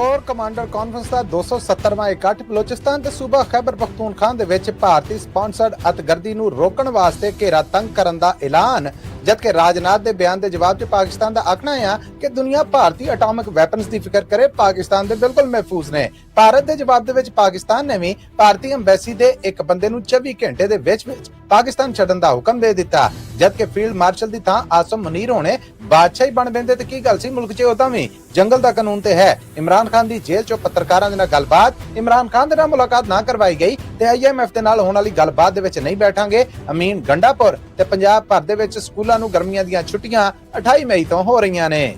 Corps commander conference ਦਾ 270ਵਾਂ ਇਕੱਠ ਬਲੋਚਿਸਤਾਨ ਤੇ ਸੂਬਾ ਖੈਬਰ ਪਖਤੂਨਖਵਾ ਦੇ ਵਿੱਚ ਭਾਰਤੀ ਸਪਾਂਸਰਡ ਅਤਗਰਦੀ ਨੂੰ ਰੋਕਣ ਵਾਸਤੇ ਘੇਰਾ ਤੰਗ ਕਰਨ ਦਾ ਐਲਾਨ। ਜਦਕਿ ਰਾਜਨਾਥ ਦੇ ਬਿਆਨ ਦੇ ਜਵਾਬ 'ਚ ਪਾਕਿਸਤਾਨ ਦਾ ਆਖਣਾ ਹੈ ਕਿ ਦੁਨੀਆ ਭਾਰਤੀ ਐਟੋਮਿਕ ਵੈਪਨਸ ਦੀ ਫਿਕਰ ਕਰੇ, ਪਾਕਿਸਤਾਨ ਦੇ ਬਿਲਕੁਲ ਮਹਿਫੂਜ਼ ਨੇ। ਭਾਰਤ ਦੇ ਜਵਾਬ ਦੇ ਵਿੱਚ ਪਾਕਿਸਤਾਨ ਨੇ ਵੀ ਭਾਰਤੀ ਅੰਬੈਸੀ ਦੇ ਇੱਕ ਬੰਦੇ ਨੂੰ 24 ਘੰਟੇ ਦੇ ਵਿੱਚ ਪਾਕਿਸਤਾਨ ਛੱਡਣ ਦਾ ਹੁਕਮ ਦੇ ਦਿੱਤਾ। ਜਦਕਿ ਫੀਲਡ ਮਾਰਸ਼ਲ ਦੀ ਥਾਂ ਆਸਮ ਮੁਨੀਰ ਹੋਣੇ ਬਾਦਸ਼ਾਹੀ ਬਣ ਬੈਂਦੇ ਤੇ ਕੀ ਗੱਲ ਸੀ, ਮੁਲਕ 'ਚ ਉਦਾਂ ਵੀ ਜੰਗਲ ਦਾ ਕਾਨੂੰਨ ਤੇ ਹੈ। ਇਮਰਾਨ ਖਾਨ ਦੀ ਜੇਲ੍ਹ 'ਚੋਂ ਪੱਤਰਕਾਰਾਂ ਦੇ ਨਾਲ ਗੱਲਬਾਤ, ਇਮਰਾਨ ਖਾਨ ਦੇ ਨਾਲ ਮੁਲਾਕਾਤ ਨਾ ਕਰਵਾਈ ਗਈ ਤੇ IMF ਦੇ ਨਾਲ ਹੋਣ ਵਾਲੀ ਗੱਲਬਾਤ ਦੇ ਵਿੱਚ ਨਹੀਂ ਬੈਠਾਂਗੇ। ਅਮੀਨ ਗੰਡਾਪੁਰ ਤੇ ਪੰਜਾਬ ਭਰ ਦੇ ਵਿੱਚ ਸਕੂਲਾਂ ਨੂੰ ਗਰਮੀਆਂ ਦੀਆਂ ਛੁੱਟੀਆਂ 28 ਮਈ ਤੋਂ ਹੋ ਰਹੀਆਂ ਨੇ।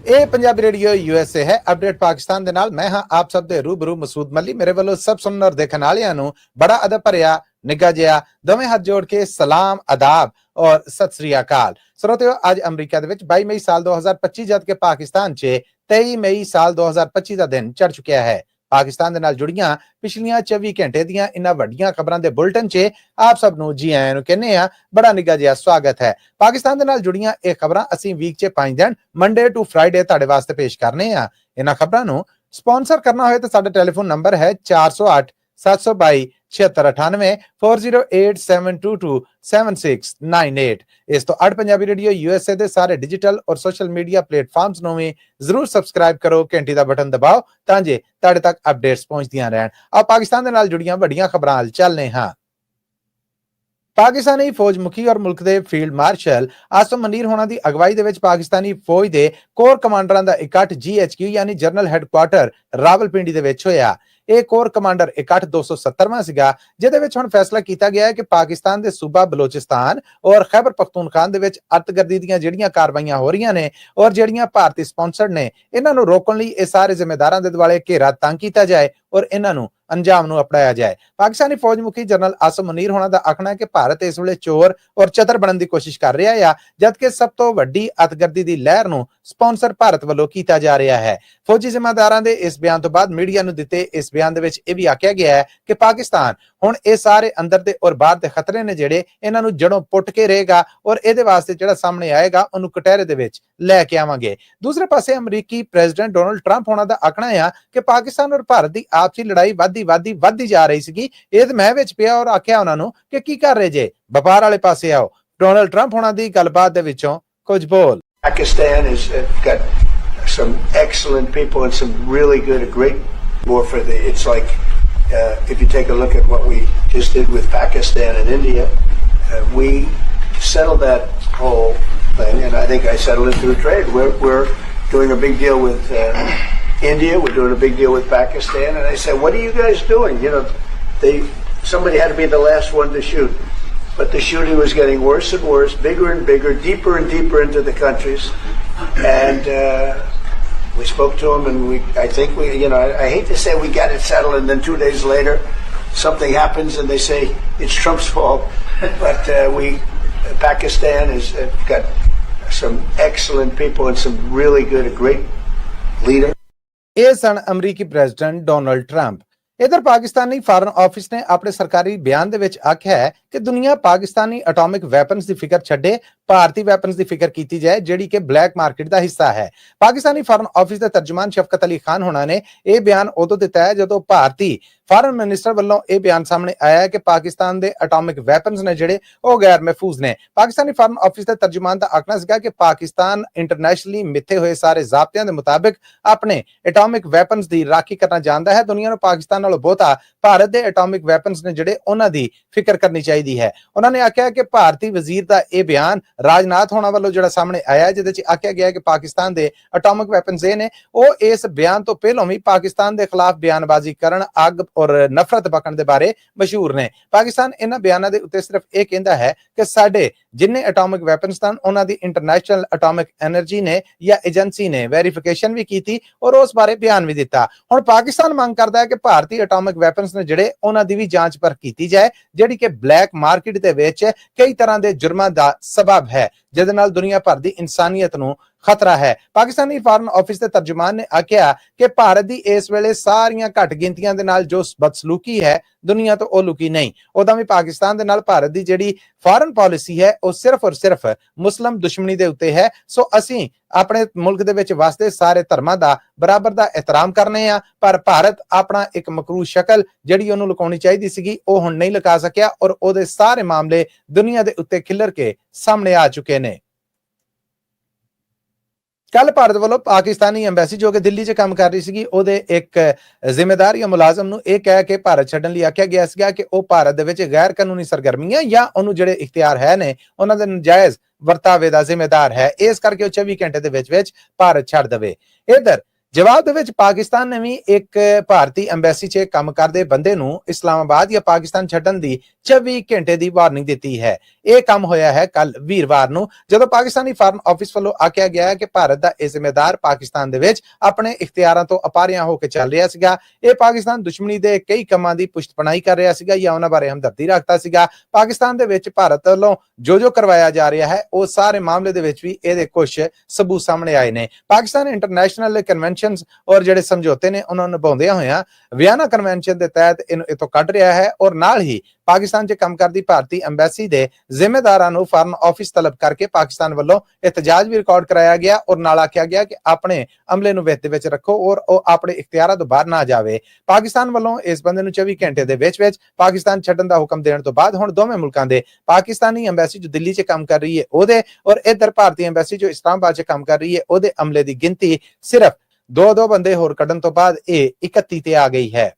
ਇਹ ਪੰਜਾਬੀ ਰੇਡੀਓ USA ਹੈ। ਅਪਡੇਟ ਪਾਕਿਸਤਾਨ ਦੇ ਨਾਲ ਮੈਂ ਹਾਂ ਆਪ ਸਭ ਦੇ ਰੂਬਰੂ ਮਸੂਦ ਮੱਲੀ। ਮੇਰੇ ਵੱਲੋਂ ਸਭ ਸੁਣਨ ਔਰ ਦੇਖਣ ਵਾਲਿਆਂ ਨੂੰ ਬੜਾ ਅਦਬ ਭਰਿਆ ਨਿੱਘਾ ਜਿਹਾ ਦੋਵੇਂ ਹੱਥ ਜੋੜ ਕੇ ਸਲਾਮ, ਆਦਾਬ ਔਰ ਸਤਿ ਸ੍ਰੀ ਅਕਾਲ। ਸਰੋਤਿਓ, ਅੱਜ ਅਮਰੀਕਾ ਦੇ ਵਿੱਚ 22 ਮਈ ਸਾਲ 2025 ਜਦ ਕਿ ਪਾਕਿਸਤਾਨ 'ਚ 23 ਮਈ ਸਾਲ 2025 ਦਾ ਦਿਨ ਚੜ ਚੁੱਕਿਆ ਹੈ। ਪਾਕਿਸਤਾਨ ਦੇ ਨਾਲ ਜੁੜੀਆਂ ਪਿਛਲੀਆਂ 24 ਘੰਟੇ ਦੀਆਂ ਇਨ੍ਹਾਂ ਵੱਡੀਆਂ ਖਬਰਾਂ ਦੇ ਬੁਲਟਨ 'ਚ ਆਪ ਸਭ ਨੂੰ ਜੀ ਆਇਆਂ ਨੂੰ ਕਹਿੰਦੇ ਆ। ਬੜਾ ਨਿੱਘਾ ਜਿਹਾ ਸਵਾਗਤ ਹੈ। ਪਾਕਿਸਤਾਨ ਦੇ ਨਾਲ ਜੁੜੀਆਂ ਇਹ ਖਬਰਾਂ ਅਸੀਂ ਵੀਕ 'ਚ 5 ਦਿਨ ਮੰਡੇ ਟੂ ਫਰਾਈਡੇ ਤੁਹਾਡੇ ਵਾਸਤੇ ਪੇਸ਼ ਕਰਨੇ ਆ। ਇਹਨਾਂ ਖਬਰਾਂ ਨੂੰ ਸਪਾਂਸਰ ਕਰਨਾ ਹੋਏ ਤਾਂ ਸਾਡਾ ਟੈਲੀਫੋਨ ਨੰਬਰ ਹੈ 408 722 7698 4087227698। ਇਸ ਤੋਂ ਅੱਡ ਪੰਜਾਬੀ ਰੇਡੀਓ USA ਦੇ ਸਾਰੇ ਡਿਜੀਟਲ ਔਰ ਸੋਸ਼ਲ ਮੀਡੀਆ ਪਲੇਟਫਾਰਮਸ ਨੂੰ ਵੀ ਜ਼ਰੂਰ ਸਬਸਕ੍ਰਾਈਬ ਕਰੋ, ਘੰਟੀ ਦਾ ਬਟਨ ਦਬਾਓ ਤਾਂ ਜੇ ਤੁਹਾਡੇ ਤੱਕ ਅਪਡੇਟਸ ਪਹੁੰਚਦੀਆਂ ਰਹਿਣ। ਆਓ ਪਾਕਿਸਤਾਨ ਦੇ ਨਾਲ ਜੁੜੀਆਂ ਵੱਡੀਆਂ ਖਬਰਾਂ ਵੱਲ ਚੱਲਦੇ ਹਾਂ। ਪਾਕਿਸਤਾਨੀ ਫੌਜ ਮੁਖੀ ਔਰ ਮੁਲਕ ਦੇ ਫੀਲਡ ਮਾਰਸ਼ਲ ਆਸਮ ਮੁਨੀਰ ਹੋਣਾ ਦੀ ਅਗਵਾਈ ਦੇ ਵਿੱਚ ਪਾਕਿਸਤਾਨੀ ਫੌਜ ਦੇ ਕੋਰ ਕਮਾਂਡਰਾਂ ਦਾ ਇਕੱਠ GHQ ਯਾਨੀ ਜਨਰਲ ਹੈੱਡਕੁਆਰਟਰ ਰਾਵਲਪਿੰਡੀ ਦੇ ਵਿੱਚ ਹੋਇਆ। ਇਹ ਕੋਰ ਕਮਾਂਡਰ ਇਕੱਠ 270ਵਾਂ ਸੀਗਾ, ਜਿਹਦੇ ਵਿੱਚ ਹੁਣ ਫੈਸਲਾ ਕੀਤਾ ਗਿਆ ਹੈ ਕਿ ਪਾਕਿਸਤਾਨ ਦੇ ਸੂਬਾ ਬਲੋਚਿਸਤਾਨ ਔਰ ਖੈਬਰ ਪਖਤੂਨਖਵਾ ਦੇ ਵਿੱਚ ਅਤਗਰਦੀ ਦੀਆਂ ਜਿਹੜੀਆਂ ਕਾਰਵਾਈਆਂ ਹੋ ਰਹੀਆਂ ਨੇ ਔਰ ਜਿਹੜੀਆਂ ਭਾਰਤੀ ਸਪਾਂਸਰਡ ਨੇ, ਇਹਨਾਂ ਨੂੰ ਰੋਕਣ ਲਈ ਇਹ ਸਾਰੇ ਜ਼ਿੰਮੇਦਾਰਾਂ ਦੇ ਦੁਆਲੇ ਘੇਰਾ ਤੰਗ ਕੀਤਾ ਜਾਏ ਔਰ ਇਹਨਾਂ ਨੂੰ ਅੰਜਾਮ ਨੂੰ ਅਪਣਾਇਆ ਜਾਏ। ਪਾਕਿਸਤਾਨੀ ਫੌਜ ਮੁਖੀ ਜਨਰਲ ਆਸਮ ਮੁਨੀਰ ਹੋਣਾ ਦਾ ਆਖਣਾ ਹੈ ਕਿ ਭਾਰਤ ਇਸ ਵੇਲੇ ਚੋਰ ਔਰ ਚਤਰ ਬਣਨ ਦੀ ਕੋਸ਼ਿਸ਼ ਕਰ ਰਿਹਾ ਹੈ, ਜਦਕਿ ਸਭ ਤੋਂ ਵੱਡੀ ਅਤਗਰਦੀ ਦੀ ਲਹਿਰ ਨੂੰ ਸਪਾਂਸਰ ਭਾਰਤ ਵੱਲੋਂ ਕੀਤਾ ਜਾ ਰਿਹਾ ਹੈ। ਫੌਜੀ ਜ਼ਿੰਮੇਦਾਰਾਂ ਦੇ ਇਸ ਬਿਆਨ ਤੋਂ ਬਾਅਦ ਮੀਡੀਆ ਨੂੰ ਦਿੱਤੇ ਇਸ ਬਿਆਨ ਦੇ ਵਿੱਚ ਇਹ ਵੀ ਆਖਿਆ ਗਿਆ ਹੈ ਕਿ ਪਾਕਿਸਤਾਨ ਹੁਣ ਇਹ ਸਾਰੇ ਅੰਦਰ ਦੇ ਔਰ ਬਾਹਰ ਦੇ ਖਤਰੇ ਨੇ ਜਿਹੜੇ ਇਹਨਾਂ ਨੂੰ ਜੜੋਂ ਪੁੱਟ ਕੇ ਰਹੇਗਾ ਔਰ ਇਹਦੇ ਵਾਸਤੇ ਜਿਹੜਾ ਸਾਹਮਣੇ ਆਏਗਾ ਉਹਨੂੰ ਕਟਹਿਰੇ ਦੇ ਵਿੱਚ ਲੈ ਕੇ ਆਵਾਂਗੇ। ਦੂਸਰੇ ਪਾਸੇ ਅਮਰੀਕੀ ਪ੍ਰੈਜ਼ੀਡੈਂਟ ਡੋਨਲਡ ਟਰੰਪ ਹੋਣਾ ਦਾ ਆਖਣਾ ਹੈ ਕਿ ਪਾਕਿਸਤਾਨ ਔਰ ਭਾਰਤ ਦੀ ਆਪਸੀ ਲੜਾਈ ਵੱਧਦੀ ਜਾ ਰਹੀ ਸੀਗੀ। ਇਹ ਮੈਂ ਵਿੱਚ ਪਿਆ ਔਰ ਆਖਿਆ ਉਹਨਾਂ ਨੂੰ ਕਿ ਕੀ ਕਰ ਰਹੇ ਜੇ, ਵਪਾਰ ਵਾਲੇ ਪਾਸੇ ਆਓ। ਡੋਨਲਡ ਟਰੰਪ ਹੋਣਾ ਦੀ ਗੱਲਬਾਤ ਦੇ ਵਿੱਚੋਂ ਕੁਝ ਬੋਲ। Pakistan has got some excellent people and some really good, great more for the, it's like if you take a look at what we just did with Pakistan and India, we settled that whole thing, and I think I settled it through trade. We're doing a big deal with India, we're doing a big deal with Pakistan, and I said, what are you guys doing? You know, somebody had to be the last one to shoot. But the shooting was getting worse and worse, bigger and bigger, deeper and deeper into the countries. And we spoke to them, and I think I hate to say we got it settled, and then 2 days later something happens and they say it's Trump's fault. But Pakistan has got some excellent people and some really good, great leaders. ਇਹ ਸਨ ਅਮਰੀਕੀ president Donald Trump. ਇਧਰ Pakistani foreign office ਨੇ ਆਪਣੇ ਸਰਕਾਰੀ ਬਿਆਨ ਦੇ ਵਿੱਚ ਆਖਿਆ ਹੈ ਕਿ ਦੁਨੀਆ ਪਾਕਿਸਤਾਨੀ ਐਟੋਮਿਕ ਵੈਪਨਸ ਦੀ ਫਿਕਰ ਛੱਡੇ, ਭਾਰਤੀ ਵੈਪਨਸ ਦੀ ਫਿਕਰ ਕੀਤੀ ਜਾਏ, ਜਿਹੜੀ ਕਿ ਬਲੈਕ ਮਾਰਕੀਟ ਦਾ ਹਿੱਸਾ ਹੈ। ਪਾਕਿਸਤਾਨੀ ਫਾਰਨ ਆਫਿਸ ਦੇ ਤਰਜਮਾਨ ਸ਼ਫਕਤ ਅਲੀ ਖਾਨ ਹੋਣਾ ਨੇ ਇਹ ਬਿਆਨ ਉਦੋਂ ਦਿੱਤਾ ਹੈ ਜਦੋਂ ਭਾਰਤੀ ਫਾਰਨ ਮਿਨਿਸਟਰ ਵੱਲੋਂ ਇਹ ਬਿਆਨ ਸਾਹਮਣੇ ਆਇਆ ਹੈ ਕਿ ਪਾਕਿਸਤਾਨ ਦੇ ਐਟੋਮਿਕ ਵੈਪਨਸ ਨੇ ਜਿਹੜੇ ਉਹ ਗੈਰ ਮਹਿਫੂਜ਼ ਨੇ। ਪਾਕਿਸਤਾਨੀ ਫਾਰਨ ਆਫਿਸ ਦੇ ਤਰਜਮਾਨ ਦਾ ਆਖਣਾ ਸੀਗਾ ਕਿ ਪਾਕਿਸਤਾਨ ਇੰਟਰਨੈਸ਼ਨਲੀ ਮਿੱਥੇ ਹੋਏ ਸਾਰੇ ਜ਼ਾਬਤਿਆਂ ਦੇ ਮੁਤਾਬਿਕ ਆਪਣੇ ਐਟੋਮਿਕ ਵੈਪਨਸ ਦੀ ਰਾਖੀ ਕਰਨਾ ਜਾਣਦਾ ਹੈ। ਦੁਨੀਆ ਨੂੰ ਪਾਕਿਸਤਾਨ ਨਾਲੋਂ ਬਹੁਤਾ ਭਾਰਤ ਦੇ ਐਟੋਮਿਕ ਵੈਪਨਸ ਨੇ ਜਿਹੜੇ ਉਹਨਾਂ ਦੀ ਫਿਕਰ ਕਰਨੀ ਚਾਹੀਦੀ ਹੈ। ਉਹਨਾਂ ਨੇ ਆਖਿਆ ਕਿ ਭਾਰਤੀ ਵਜ਼ੀਰ ਦਾ ਇਹ ਬਿਆਨ ਰਾਜਨਾਥ ਹੋਣਾ ਵੱਲੋਂ ਜਿਹੜਾ ਸਾਹਮਣੇ ਆਇਆ, ਜਿਹਦੇ ਚ ਆਖਿਆ ਗਿਆ ਕਿ ਪਾਕਿਸਤਾਨ ਦੇ ਐਟੋਮਿਕ ਵੈਪਨਸ ਇਹ ਨੇ, ਉਹ ਇਸ ਬਿਆਨ ਤੋਂ ਪਹਿਲਾਂ ਵੀ ਪਾਕਿਸਤਾਨ ਦੇ ਖਿਲਾਫ ਬਿਆਨਬਾਜ਼ੀ ਕਰਨ, ਅੱਗ ਔਰ ਨਫ਼ਰਤ ਬਕਣ ਦੇ ਬਾਰੇ ਮਸ਼ਹੂਰ ਨੇ। ਪਾਕਿਸਤਾਨ ਇਹਨਾਂ ਬਿਆਨਾਂ ਦੇ ਉੱਤੇ ਸਿਰਫ ਇਹ ਕਹਿੰਦਾ ਹੈ ਕਿ ਸਾਡੇ ਜਿੰਨੇ ਐਟੋਮਿਕ ਵੈਪਨਸ ਹਨ ਉਹਨਾਂ ਦੀ ਇੰਟਰਨੈਸ਼ਨਲ ਐਟੋਮਿਕ ਐਨਰਜੀ ਨੇ ਜਾਂ ਏਜੰਸੀ ਨੇ ਵੈਰੀਫਿਕੇਸ਼ਨ ਵੀ ਕੀਤੀ ਔਰ ਉਸ ਬਾਰੇ ਬਿਆਨ ਵੀ ਦਿੱਤਾ। ਹੁਣ ਪਾਕਿਸਤਾਨ ਮੰਗ ਕਰਦਾ ਹੈ ਕਿ ਭਾਰਤੀ ਐਟੋਮਿਕ ਵੈਪਨਸ ਨੇ ਜਿਹੜੇ ਉਹਨਾਂ ਦੀ ਵੀ ਜਾਂਚ ਪਰਖ ਕੀਤੀ ਜਾਏ, ਜਿਹੜੀ ਕਿ ਬਲੈਕ ਮਾਰਕੀਟ ਦੇ ਵਿੱਚ ਕਈ ਤਰ੍ਹਾਂ ਦੇ ਜੁਰਮਾਂ ਦਾ ਸਬਬ ਹੈ, ਜਿਹਦੇ ਨਾਲ ਦੁਨੀਆ ਭਰ ਦੀ ਇਨਸਾਨੀਅਤ ਨੂੰ ਖਤਰਾ ਹੈ। ਪਾਕਿਸਤਾਨੀ ਫਾਰਨ ਆਫਿਸ ਦੇ ਤਰਜਮਾਨ ਨੇ ਆਖਿਆ ਕਿ ਭਾਰਤ ਦੀ ਇਸ ਵੇਲੇ ਸਾਰੀਆਂ ਘੱਟ ਗਿਣਤੀਆਂ ਦੇ ਨਾਲ ਜੋ ਬਦਸਲੂਕੀ ਹੈ ਦੁਨੀਆ ਤੋਂ ਉਹ ਲੁਕੀ ਨਹੀਂ। ਉਦਾਂ ਵੀ ਪਾਕਿਸਤਾਨ ਦੇ ਨਾਲ ਭਾਰਤ ਦੀ ਜਿਹੜੀ ਫਾਰਨ ਪਾਲਿਸੀ ਹੈ ਉਹ ਸਿਰਫ ਔਰ ਸਿਰਫ ਮੁਸਲਮ ਦੁਸ਼ਮਣੀ ਦੇ ਉੱਤੇ ਹੈ। ਸੋ ਅਸੀਂ ਆਪਣੇ ਮੁਲਕ ਦੇ ਵਿੱਚ ਵਸਦੇ ਸਾਰੇ ਧਰਮਾਂ ਦਾ ਬਰਾਬਰ ਦਾ ਇਹਤਰਾਮ ਕਰਨੇ ਆ, ਪਰ ਭਾਰਤ ਆਪਣਾ ਇੱਕ ਮਕਰੂ ਸ਼ਕਲ ਜਿਹੜੀ ਉਹਨੂੰ ਲੁਕਾਉਣੀ ਚਾਹੀਦੀ ਸੀਗੀ ਉਹ ਹੁਣ ਨਹੀਂ ਲੁਕਾ ਸਕਿਆ ਔਰ ਉਹਦੇ ਸਾਰੇ ਮਾਮਲੇ ਦੁਨੀਆ ਦੇ ਉੱਤੇ ਖਿੱਲਰ ਕੇ ਸਾਹਮਣੇ ਆ ਚੁੱਕੇ ਨੇ। ਕੱਲ ਭਾਰਤ ਵੱਲੋਂ ਪਾਕਿਸਤਾਨੀ ਐਮਬੈਸੀ ਜੋ ਕਿ ਦਿੱਲੀ 'ਚ ਕੰਮ ਕਰ ਰਹੀ ਸੀਗੀ ਉਹਦੇ ਇੱਕ ਜ਼ਿੰਮੇਦਾਰ ਜਾਂ ਮੁਲਾਜ਼ਮ ਨੂੰ ਇਹ ਕਹਿ ਕੇ ਭਾਰਤ ਛੱਡਣ ਲਈ ਆਖਿਆ ਗਿਆ ਸੀਗਾ ਕਿ ਉਹ ਭਾਰਤ ਦੇ ਵਿੱਚ ਗੈਰ ਕਾਨੂੰਨੀ ਸਰਗਰਮੀਆਂ ਜਾਂ ਉਹਨੂੰ ਜਿਹੜੇ ਇਖਤਿਆਰ ਹੈ ਨੇ ਉਹਨਾਂ ਦੇ ਨਜਾਇਜ਼ ਵਰਤਾਵੇ ਦਾ ਜ਼ਿੰਮੇਦਾਰ ਹੈ, ਇਸ ਕਰਕੇ ਉਹ 24 ਘੰਟੇ ਦੇ ਵਿੱਚ ਭਾਰਤ ਛੱਡ ਦੇਵੇ। ਇਧਰ ਜਵਾਬ ਦੇ ਵਿੱਚ ਪਾਕਿਸਤਾਨ ਨੇ ਵੀ ਇੱਕ ਭਾਰਤੀ ਐਮਬੈਸੀ 'ਚ ਕੰਮ ਕਰਦੇ ਬੰਦੇ ਨੂੰ ਇਸਲਾਮਾਬਾਦ ਜਾਂ ਪਾਕਿਸਤਾਨ ਛੱਡਣ ਦੀ 24 ਘੰਟੇ ਦੀ ਵਾਰਨਿੰਗ ਦਿੱਤੀ ਹੈ। ਇਹ ਕੰਮ ਹੋਇਆ ਹੈ ਕੱਲ ਵੀਰਵਾਰ ਨੂੰ, ਜਦੋਂ ਪਾਕਿਸਤਾਨੀ ਫਾਰਨ ਆਫਿਸ ਵੱਲੋਂ ਆਖਿਆ ਗਿਆ ਹੈ ਕਿ ਭਾਰਤ ਦਾ ਇਹ ਜ਼ਿੰਮੇਦਾਰ ਪਾਕਿਸਤਾਨ ਦੇ ਵਿੱਚ ਆਪਣੇ ਇਖਤਿਆਰਾਂ ਤੋਂ ਅਪਾਰਿਆ ਹੋ ਕੇ ਚੱਲ ਰਿਹਾ ਸੀਗਾ। ਇਹ ਪਾਕਿਸਤਾਨ ਦੁਸ਼ਮਣੀ ਦੇ ਕਈ ਕੰਮਾਂ ਦੀ ਪੁਸ਼ਤਪਨਾਹੀ ਕਰ ਰਿਹਾ ਸੀਗਾ ਜਾਂ ਉਹਨਾਂ ਬਾਰੇ ਹਮਦਰਦੀ ਰੱਖਦਾ ਸੀਗਾ। ਪਾਕਿਸਤਾਨ ਦੇ ਵਿੱਚ ਭਾਰਤ ਵੱਲੋਂ ਜੋ ਕਰਵਾਇਆ ਜਾ ਰਿਹਾ ਹੈ ਉਹ ਸਾਰੇ ਮਾਮਲੇ ਦੇ ਵਿੱਚ ਵੀ ਇਹਦੇ ਕੁਝ ਸਬੂਤ ਸਾਹਮਣੇ ਆਏ ਨੇ। ਪਾਕਿਸਤਾਨ ਇੰਟਰਨੈਸ਼ਨਲ ਕਨਵੈਨਸ਼ਨ ਔਰ ਜਿਹੜੇ ਸਮਝੌਤੇ ਨੇ ਉਹਨਾਂ ਨੂੰ ਨਿਭਾਉਂਦਿਆਂ ਹੋਇਆਂ ਵਿਆਨਾ ਕਨਵੈਨਸ਼ਨ ਦੇ ਤਹਿਤ ਇਹਨੂੰ ਇਤੋਂ ਕੱਢ ਰਿਹਾ ਹੈ ਔਰ ਨਾਲ ਹੀ ਪਾਕਿਸਤਾਨ 'ਚ ਕੰਮ ਕਰਦੀ ਭਾਰਤੀ ਐਮਬੈਸੀ ਦੇ ਜ਼ਿੰਮੇਦਾਰਾਂ ਨੂੰ ਫਾਰਨ ਆਫਿਸ ਤਲਬ ਕਰਕੇ ਪਾਕਿਸਤਾਨ ਵੱਲੋਂ ਇhtਜਾਜ ਵੀ ਰਿਕਾਰਡ ਕਰਾਇਆ ਗਿਆ ਔਰ ਨਾਲ ਆਖਿਆ ਗਿਆ ਕਿ ਆਪਣੇ ਅਮਲੇ ਨੂੰ ਵਿੱਚ ਦੇ ਵਿੱਚ ਰੱਖੋ ਔਰ ਉਹ ਆਪਣੇ ਇਖਤਿਆਰਾਂ ਤੋਂ ਬਾਹਰ ਨਾ ਜਾਵੇ। ਪਾਕਿਸਤਾਨ ਵੱਲੋਂ ਇਸ ਬੰਦੇ ਨੂੰ 24 ਘੰਟੇ ਦੇ ਵਿੱਚ ਪਾਕਿਸਤਾਨ ਛੱਡਣ ਦਾ ਹੁਕਮ ਦੇਣ ਤੋਂ ਬਾਅਦ ਹੁਣ ਦੋਵੇਂ ਮੁਲਕਾਂ ਦੇ ਪਾਕਿਸਤਾਨੀ ਐਮਬੈਸੀ ਜੋ ਦਿੱਲੀ 'ਚ ਕੰਮ ਕਰ ਰਹੀ ਹੈ ਉਹਦੇ ਔਰ ਇਧਰ ਭਾਰਤੀ ਐਮਬੈਸੀ ਜੋ ਇਸਲਾਮਾਬਾਦ 'ਚ ਕੰਮ ਕਰ ਰਹੀ ਹੈ ਉਹਦੇ ਅਮਲੇ ਦੀ ਗਿਣਤੀ ਸਿਰਫ ਦੋ ਬੰਦੇ ਹੋਰ ਕੱਢਣ ਤੋਂ ਬਾਅਦ ਇਹ 31 ਤੇ ਆ ਗਈ ਹੈ।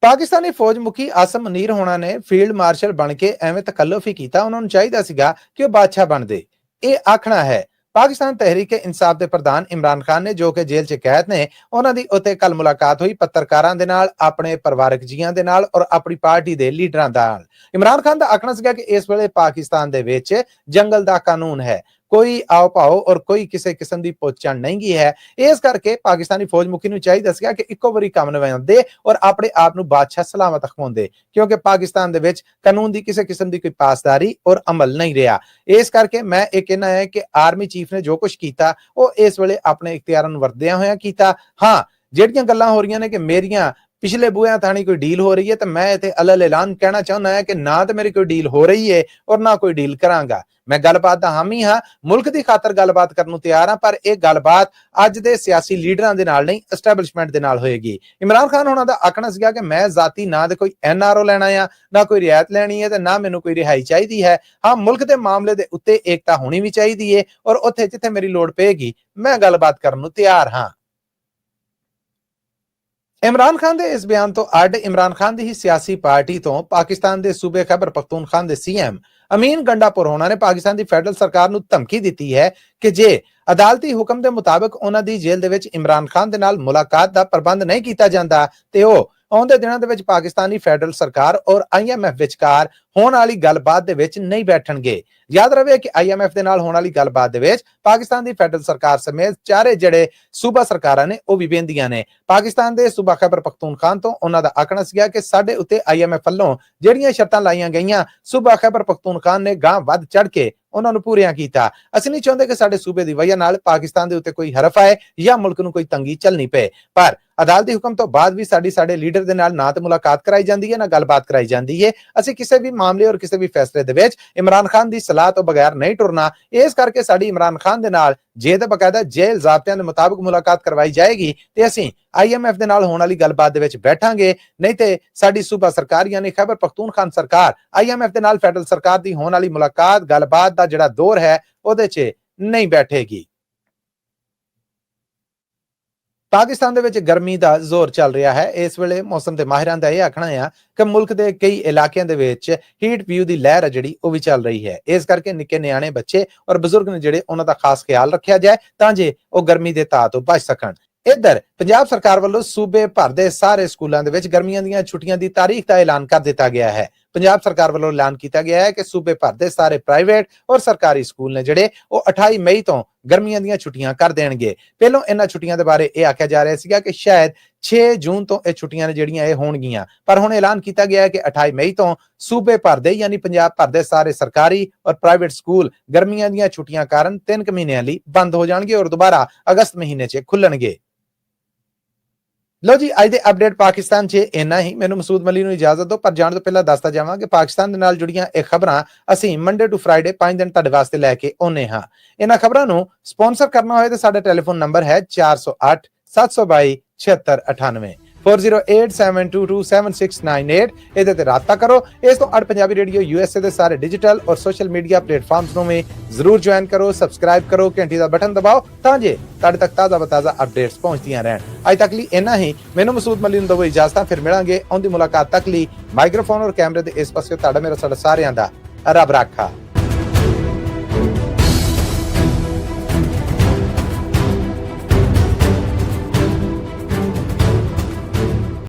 ਪਾਕਿਸਤਾਨੀ ਫੌਜ ਮੁਖੀ ਆਸਮ ਮੁਨੀਰ ਹੋਣਾ ਨੇ ਫੀਲਡ ਮਾਰਸ਼ਲ ਬਣ ਕੇ ਐਵੇਂ ਤਕੱਲੁਫ ਹੀ ਕੀਤਾ, ਉਹਨਾਂ ਨੂੰ ਚਾਹੀਦਾ ਸੀਗਾ ਕਿ ਉਹ ਬਾਦਸ਼ਾਹ ਬਣਦੇ। ਇਹ ਆਖਣਾ ਹੈ ਪਾਕਿਸਤਾਨ ਤਹਿਰੀਕ ਇਨਸਾਫ ਦੇ ਪ੍ਰਧਾਨ ਇਮਰਾਨ ਖਾਨ ਨੇ, ਜੋ ਕਿ ਜੇਲ੍ਹ 'ਚ ਕੈਦ ਨੇ। ਉਹਨਾਂ ਦੀ ਉੱਥੇ ਕੱਲ ਮੁਲਾਕਾਤ ਹੋਈ ਪੱਤਰਕਾਰਾਂ ਦੇ ਨਾਲ, ਆਪਣੇ ਪਰਿਵਾਰਕ ਜੀਆਂ ਦੇ ਨਾਲ ਔਰ ਆਪਣੀ ਪਾਰਟੀ ਦੇ ਲੀਡਰਾਂ ਨਾਲ। ਇਮਰਾਨ ਖਾਨ ਦਾ ਆਖਣਾ ਸੀਗਾ ਕਿ ਇਸ ਵੇਲੇ ਪਾਕਿਸਤਾਨ ਦੇ ਵਿੱਚ ਜੰਗਲ ਦਾ ਕਾਨੂੰਨ ਹੈ, ਕੋਈ ਆਓ ਭਾਓ ਔਰ ਕੋਈ ਕਿਸੇ ਕਿਸਮ ਦੀ ਪਹੁੰਚਣ ਨਹੀਂ ਗਈ ਹੈ। ਇਸ ਕਰਕੇ ਪਾਕਿਸਤਾਨੀ ਫੌਜ ਮੁਖੀ ਨੂੰ ਚਾਹੀਦਾ ਸੀਗਾ ਕਿ ਇੱਕੋ ਵਾਰੀ ਕੰਮ ਨਿਭਾਉਂਦੇ ਔਰ ਆਪਣੇ ਆਪ ਨੂੰ ਬਾਦਸ਼ਾਹ ਸਲਾਮਤ ਅਖਵਾਉਂਦੇ, ਕਿਉਂਕਿ ਪਾਕਿਸਤਾਨ ਦੇ ਵਿੱਚ ਕਾਨੂੰਨ ਦੀ ਕਿਸੇ ਕਿਸਮ ਦੀ ਕੋਈ ਪਾਸਦਾਰੀ ਔਰ ਅਮਲ ਨਹੀਂ ਰਿਹਾ। ਇਸ ਕਰਕੇ ਮੈਂ ਇਹ ਕਹਿਣਾ ਹੈ ਕਿ ਆਰਮੀ ਚੀਫ ਨੇ ਜੋ ਕੁਝ ਕੀਤਾ ਉਹ ਇਸ ਵੇਲੇ ਆਪਣੇ ਇਖਤਿਆਰਾਂ ਨੂੰ ਵਰਤਦਿਆਂ ਹੋਇਆਂ ਕੀਤਾ। ਹਾਂ, ਜਿਹੜੀਆਂ ਗੱਲਾਂ ਹੋ ਰਹੀਆਂ ਨੇ ਕਿ ਮੇਰੀਆਂ ਪਿਛਲੇ ਬੂਹਿਆਂ ਥਾਣੀ ਕੋਈ ਡੀਲ ਹੋ ਰਹੀ ਹੈ, ਤਾਂ ਮੈਂ ਇੱਥੇ ਅਲਲ ਐਲਾਨ ਕਹਿਣਾ ਚਾਹੁੰਦਾ ਹਾਂ ਕਿ ਨਾ ਤਾਂ ਮੇਰੀ ਕੋਈ ਡੀਲ ਹੋ ਰਹੀ ਹੈ ਔਰ ਨਾ ਕੋਈ ਡੀਲ ਕਰਾਂਗਾ। ਮੈਂ ਗੱਲਬਾਤ ਦਾ ਹਾਮੀ ਹਾਂ, ਮੁਲਕ ਦੀ ਖਾਤਰ ਗੱਲਬਾਤ ਕਰਨ ਨੂੰ ਤਿਆਰ ਹਾਂ, ਪਰ ਇਹ ਗੱਲਬਾਤ ਅੱਜ ਦੇ ਸਿਆਸੀ ਲੀਡਰਾਂ ਦੇ ਨਾਲ ਨਹੀਂ, ਐਸਟੈਬਲਿਸ਼ਮੈਂਟ ਦੇ ਨਾਲ ਹੋਏਗੀ। ਇਮਰਾਨ ਖਾਨ ਹੋਣਾ ਦਾ ਆਖਣਾ ਸੀਗਾ ਕਿ ਮੈਂ ਜ਼ਾਤੀ ਨਾ ਦੇ ਕੋਈ NRO ਲੈਣਾ ਆ, ਨਾ ਕੋਈ ਰਿਆਇਤ ਲੈਣੀ ਹੈ ਤੇ ਨਾ ਮੈਨੂੰ ਕੋਈ ਰਿਹਾਈ ਚਾਹੀਦੀ ਹੈ। ਹਾਂ, ਮੁਲਕ ਦੇ ਮਾਮਲੇ ਦੇ ਉੱਤੇ ਏਕਤਾ ਹੋਣੀ ਵੀ ਚਾਹੀਦੀ ਹੈ ਔਰ ਉੱਥੇ ਜਿੱਥੇ ਮੇਰੀ ਲੋੜ ਪਏਗੀ ਮੈਂ ਗੱਲਬਾਤ ਕਰਨ ਨੂੰ ਤਿਆਰ ਹਾਂ। ਇਮਰਾਨ ਖਾਨ ਦੇ ਇਸ ਬਿਆਨ ਤੋਂ ਅੱਡ ਇਮਰਾਨ ਖਾਨ ਦੀ ਹੀ ਸਿਆਸੀ ਪਾਰਟੀ ਤੋਂ ਪਾਕਿਸਤਾਨ ਦੇ ਸੂਬੇ ਖੈਬਰ ਪਖਤੂਨਖਵਾ ਦੇ CM ਅਮੀਨ ਗੰਡਾਪੁਰ ਹੋਣਾ ਨੇ ਪਾਕਿਸਤਾਨ ਦੀ ਫੈਡਰਲ ਸਰਕਾਰ ਨੂੰ ਧਮਕੀ ਦਿੱਤੀ ਹੈ ਕਿ ਜੇ ਅਦਾਲਤੀ ਹੁਕਮ ਦੇ ਮੁਤਾਬਕ ਉਹਨਾਂ ਦੀ ਜੇਲ੍ਹ ਦੇ ਵਿੱਚ ਇਮਰਾਨ ਖਾਨ ਦੇ ਨਾਲ ਮੁਲਾਕਾਤ ਦਾ ਪ੍ਰਬੰਧ ਨਹੀਂ ਕੀਤਾ ਜਾਂਦਾ ਤੇ ਉਹ ਆਉਂਦੇ ਦਿਨਾਂ ਦੇ ਵਿੱਚ ਪਾਕਿਸਤਾਨੀ ਫੈਡਰਲ ਸਰਕਾਰ ਔਰ IMF ਵਿਚਕਾਰ ਹੋਣ ਵਾਲੀ ਗੱਲਬਾਤ ਦੇ ਵਿੱਚ ਨਹੀਂ ਬੈਠਣਗੇ। ਯਾਦ ਰਵੇ ਕਿ IMF ਦੇ ਨਾਲ ਹੋਣ ਵਾਲੀ ਗੱਲਬਾਤ ਦੇ ਵਿੱਚ ਪਾਕਿਸਤਾਨ ਦੀ ਫੈਡਰਲ ਸਰਕਾਰ ਸਮੇਤ ਚਾਰੇ ਜਿਹੜੇ ਸੂਬਾ ਸਰਕਾਰਾਂ ਨੇ ਉਹ ਵੀ ਬਹਿੰਦੀਆਂ ਨੇ। ਪਾਕਿਸਤਾਨ ਦੇ ਸੂਬਾ ਖੈਬਰ ਪਖਤੂਨਖਵਾ ਤੋਂ ਉਹਨਾਂ ਦਾ ਆਖਣਾ ਸੀਗਾ ਕਿ ਸਾਡੇ ਉੱਤੇ IMF ਵੱਲੋਂ ਜਿਹੜੀਆਂ ਸ਼ਰਤਾਂ ਲਾਈਆਂ ਗਈਆਂ ਸੂਬਾ ਖੈਬਰ ਪਖਤੂਨਖਵਾ ਨੇ ਗਾਂ ਵੱਧ ਚੜ ਕੇ ਉਹਨਾਂ ਨੂੰ ਪੂਰੀਆਂ ਕੀਤਾ। ਅਸੀਂ ਨਹੀਂ ਚਾਹੁੰਦੇ ਕਿ ਸਾਡੇ ਸੂਬੇ ਦੀ ਵਜ੍ਹਾ ਨਾਲ ਪਾਕਿਸਤਾਨ ਦੇ ਉੱਤੇ ਕੋਈ ਹਰਫ ਆਏ ਜਾਂ ਮੁਲਕ ਨੂੰ ਕੋਈ ਤੰਗੀ ਚੱਲਣੀ ਪਏ, ਪਰ ਅਦਾਲਤੀ ਹੁਕਮ ਤੋਂ ਬਾਅਦ ਵੀ ਸਾਡੇ ਲੀਡਰ ਦੇ ਨਾਲ ਨਾ ਤਾਂ ਮੁਲਾਕਾਤ ਕਰਾਈ ਜਾਂਦੀ ਹੈ ਨਾ ਗੱਲਬਾਤ ਕਰਾਈ ਜਾਂਦੀ ਹੈ। ਅਸੀਂ ਕਿਸੇ ਵੀ ਮਾਮਲੇ ਔਰ ਕਿਸੇ ਵੀ ਫੈਸਲੇ ਦੇ ਵਿੱਚ ਇਮਰਾਨ ਖਾਨ ਦੀ ਸਲਾਹ ਤੋਂ ਬਗੈਰ ਨਹੀਂ ਟੁਰਨਾ। ਇਸ ਕਰਕੇ ਸਾਡੀ ਇਮਰਾਨ ਖਾਨ ਦੇ ਨਾਲ ਜੇ ਤਾਂ ਬਕਾਇਦਾ ਜੇਲ੍ਹ ਜ਼ਾਬਤਿਆਂ ਦੇ ਮੁਤਾਬਕ ਮੁਲਾਕਾਤ ਕਰਵਾਈ ਜਾਏਗੀ ਤੇ ਅਸੀਂ IMF ਦੇ ਨਾਲ ਹੋਣ ਵਾਲੀ ਗੱਲਬਾਤ ਦੇ ਵਿੱਚ ਬੈਠਾਂਗੇ, ਨਹੀਂ ਤੇ ਸਾਡੀ ਸੂਬਾ ਸਰਕਾਰ ਯਾਨੀ ਖੈਬਰ ਪਖਤੂਨਖਵਾ ਸਰਕਾਰ IMF ਦੇ ਨਾਲ ਫੈਡਰਲ ਸਰਕਾਰ ਦੀ ਹੋਣ ਵਾਲੀ ਮੁਲਾਕਾਤ ਗੱਲਬਾਤ ਦਾ ਜਿਹੜਾ ਦੌਰ ਹੈ ਉਹਦੇ 'ਚ ਨਹੀਂ ਬੈਠੇਗੀ। ਪਾਕਿਸਤਾਨ ਦੇ ਵਿੱਚ ਗਰਮੀ ਦਾ ਜ਼ੋਰ ਚੱਲ ਰਿਹਾ ਹੈ। ਇਸ ਵੇਲੇ ਮੌਸਮ ਦੇ ਮਾਹਿਰਾਂ ਦਾ ਇਹ ਆਖਣਾ ਹੈ ਕਿ ਮੁਲਕ ਦੇ ਕਈ ਇਲਾਕਿਆਂ ਦੇ ਵਿੱਚ ਹੀਟ ਵੇਵ ਦੀ ਲਹਿਰ ਜਿਹੜੀ ਉਹ ਵੀ ਚੱਲ ਰਹੀ ਹੈ। ਇਸ ਕਰਕੇ ਨਿੱਕੇ ਨਿਆਣੇ ਬੱਚੇ ਔਰ ਬਜ਼ੁਰਗ ਨੇ ਜਿਹੜੇ ਉਹਨਾਂ ਦਾ ਖਾਸ ਖਿਆਲ ਰੱਖਿਆ ਜਾਏ ਤਾਂ ਜੇ ਉਹ ਗਰਮੀ ਦੇ ਤਾਅ ਤੋਂ ਬਚ ਸਕਣ। ਇੱਧਰ ਪੰਜਾਬ ਸਰਕਾਰ ਵੱਲੋਂ ਸੂਬੇ ਭਰ ਦੇ ਸਾਰੇ ਸਕੂਲਾਂ ਦੇ ਵਿੱਚ ਗਰਮੀਆਂ ਦੀਆਂ ਛੁੱਟੀਆਂ ਦੀ ਤਾਰੀਖ ਦਾ ਐਲਾਨ ਕਰ ਦਿੱਤਾ ਗਿਆ ਹੈ। ਪੰਜਾਬ ਸਰਕਾਰ ਵੱਲੋਂ ਐਲਾਨ ਕੀਤਾ ਗਿਆ ਹੈ ਕਿ ਸੂਬੇ ਭਰ ਦੇ ਸਾਰੇ ਪ੍ਰਾਈਵੇਟ ਔਰ ਸਰਕਾਰੀ ਸਕੂਲ ਨੇ ਜਿਹੜੇ ਉਹ 28 ਮਈ ਤੋਂ ਗਰਮੀਆਂ ਦੀਆਂ ਛੁੱਟੀਆਂ ਕਰ ਦੇਣਗੇ। ਪਹਿਲਾਂ ਇਹਨਾਂ ਛੁੱਟੀਆਂ ਦੇ ਬਾਰੇ ਇਹ ਆਖਿਆ ਜਾ ਰਿਹਾ ਸੀਗਾ ਕਿ ਸ਼ਾਇਦ 6 ਜੂਨ ਤੋਂ ਇਹ ਛੁੱਟੀਆਂ ਨੇ ਜਿਹੜੀਆਂ ਇਹ ਹੋਣਗੀਆਂ, ਪਰ ਹੁਣ ਐਲਾਨ ਕੀਤਾ ਗਿਆ ਹੈ ਕਿ 28 ਮਈ ਤੋਂ ਸੂਬੇ ਭਰ ਦੇ ਯਾਨੀ ਪੰਜਾਬ ਭਰ ਦੇ ਸਾਰੇ ਸਰਕਾਰੀ ਔਰ ਪ੍ਰਾਈਵੇਟ ਸਕੂਲ ਗਰਮੀਆਂ ਦੀਆਂ ਛੁੱਟੀਆਂ ਕਾਰਨ 3 ਮਹੀਨਿਆਂ ਲਈ ਬੰਦ ਹੋ ਜਾਣਗੇ ਔਰ ਦੁਬਾਰਾ ਅਗਸਤ ਮਹੀਨੇ 'ਚ ਖੁੱਲਣਗੇ। ਲੋ ਜੀ, ਅੱਜ ਦੇ ਅਪਡੇਟ ਪਾਕਿਸਤਾਨ 'ਚ ਇੰਨਾ ਹੀ। ਮੈਨੂੰ ਮਸੂਦ ਮਲੀ ਨੂੰ ਇਜਾਜ਼ਤ ਦਿਓ, ਪਰ ਜਾਣ ਤੋਂ ਪਹਿਲਾਂ ਦੱਸਦਾ ਜਾਵਾਂ ਕਿ ਪਾਕਿਸਤਾਨ ਦੇ ਨਾਲ ਜੁੜੀਆਂ ਇਹ ਖਬਰਾਂ ਅਸੀਂ ਮੰਡੇ ਟੂ ਫਰਾਈਡੇ 5 ਦਿਨ ਤੁਹਾਡੇ ਵਾਸਤੇ ਲੈ ਕੇ ਆਉਂਦੇ ਹਾਂ। ਇਹਨਾਂ ਖਬਰਾਂ ਨੂੰ ਸਪਾਂਸਰ ਕਰਨਾ ਹੋਏ ਤਾਂ ਸਾਡਾ ਟੈਲੀਫੋਨ ਨੰਬਰ ਹੈ 408 722 7698 4087227698। ਇਹਦੇ ਤੇ ਰਾਬਤਾ ਕਰੋ। ਇਸ ਤੋਂ ਅੜ ਪੰਜਾਬੀ ਰੇਡੀਓ USA ਦੇ ਸਾਰੇ ਡਿਜੀਟਲ ਔਰ ਸੋਸ਼ਲ ਮੀਡੀਆ ਪਲੇਟਫਾਰਮਸ ਨੂੰ ਵੀ ਜ਼ਰੂਰ ਜੁਆਇਨ ਕਰੋ, ਸਬਸਕ੍ਰਾਈਬ ਕਰੋ, ਘੰਟੀ ਦਾ ਬਟਨ ਦਬਾਓ ਤਾਂ ਜੇ ਤੁਹਾਡੇ ਤੱਕ ਤਾਜ਼ਾ ਅਪਡੇਟਸ ਪਹੁੰਚਦੀਆਂ ਰਹਿਣ। ਅੱਜ ਤੱਕ ਲਈ ਇੰਨਾ ਹੀ। ਮੈਨੂੰ ਮਸੂਦ ਮਲੀ ਨੂੰ ਦਿਓ ਇਜਾਜ਼ਤ। ਫਿਰ ਮਿਲਾਂਗੇ ਆਉਂਦੀ ਮੁਲਾਕਾਤ ਤੱਕ ਲਈ ਮਾਈਕ੍ਰੋਫੋਨ ਔਰ ਕੈਮਰੇ ਦੇ ਇਸ ਪਾਸੇ ਤੁਹਾਡਾ ਮੇਰਾ ਸਾਰਿਆਂ ਦਾ ਰੱਬ ਰਾਖਾ।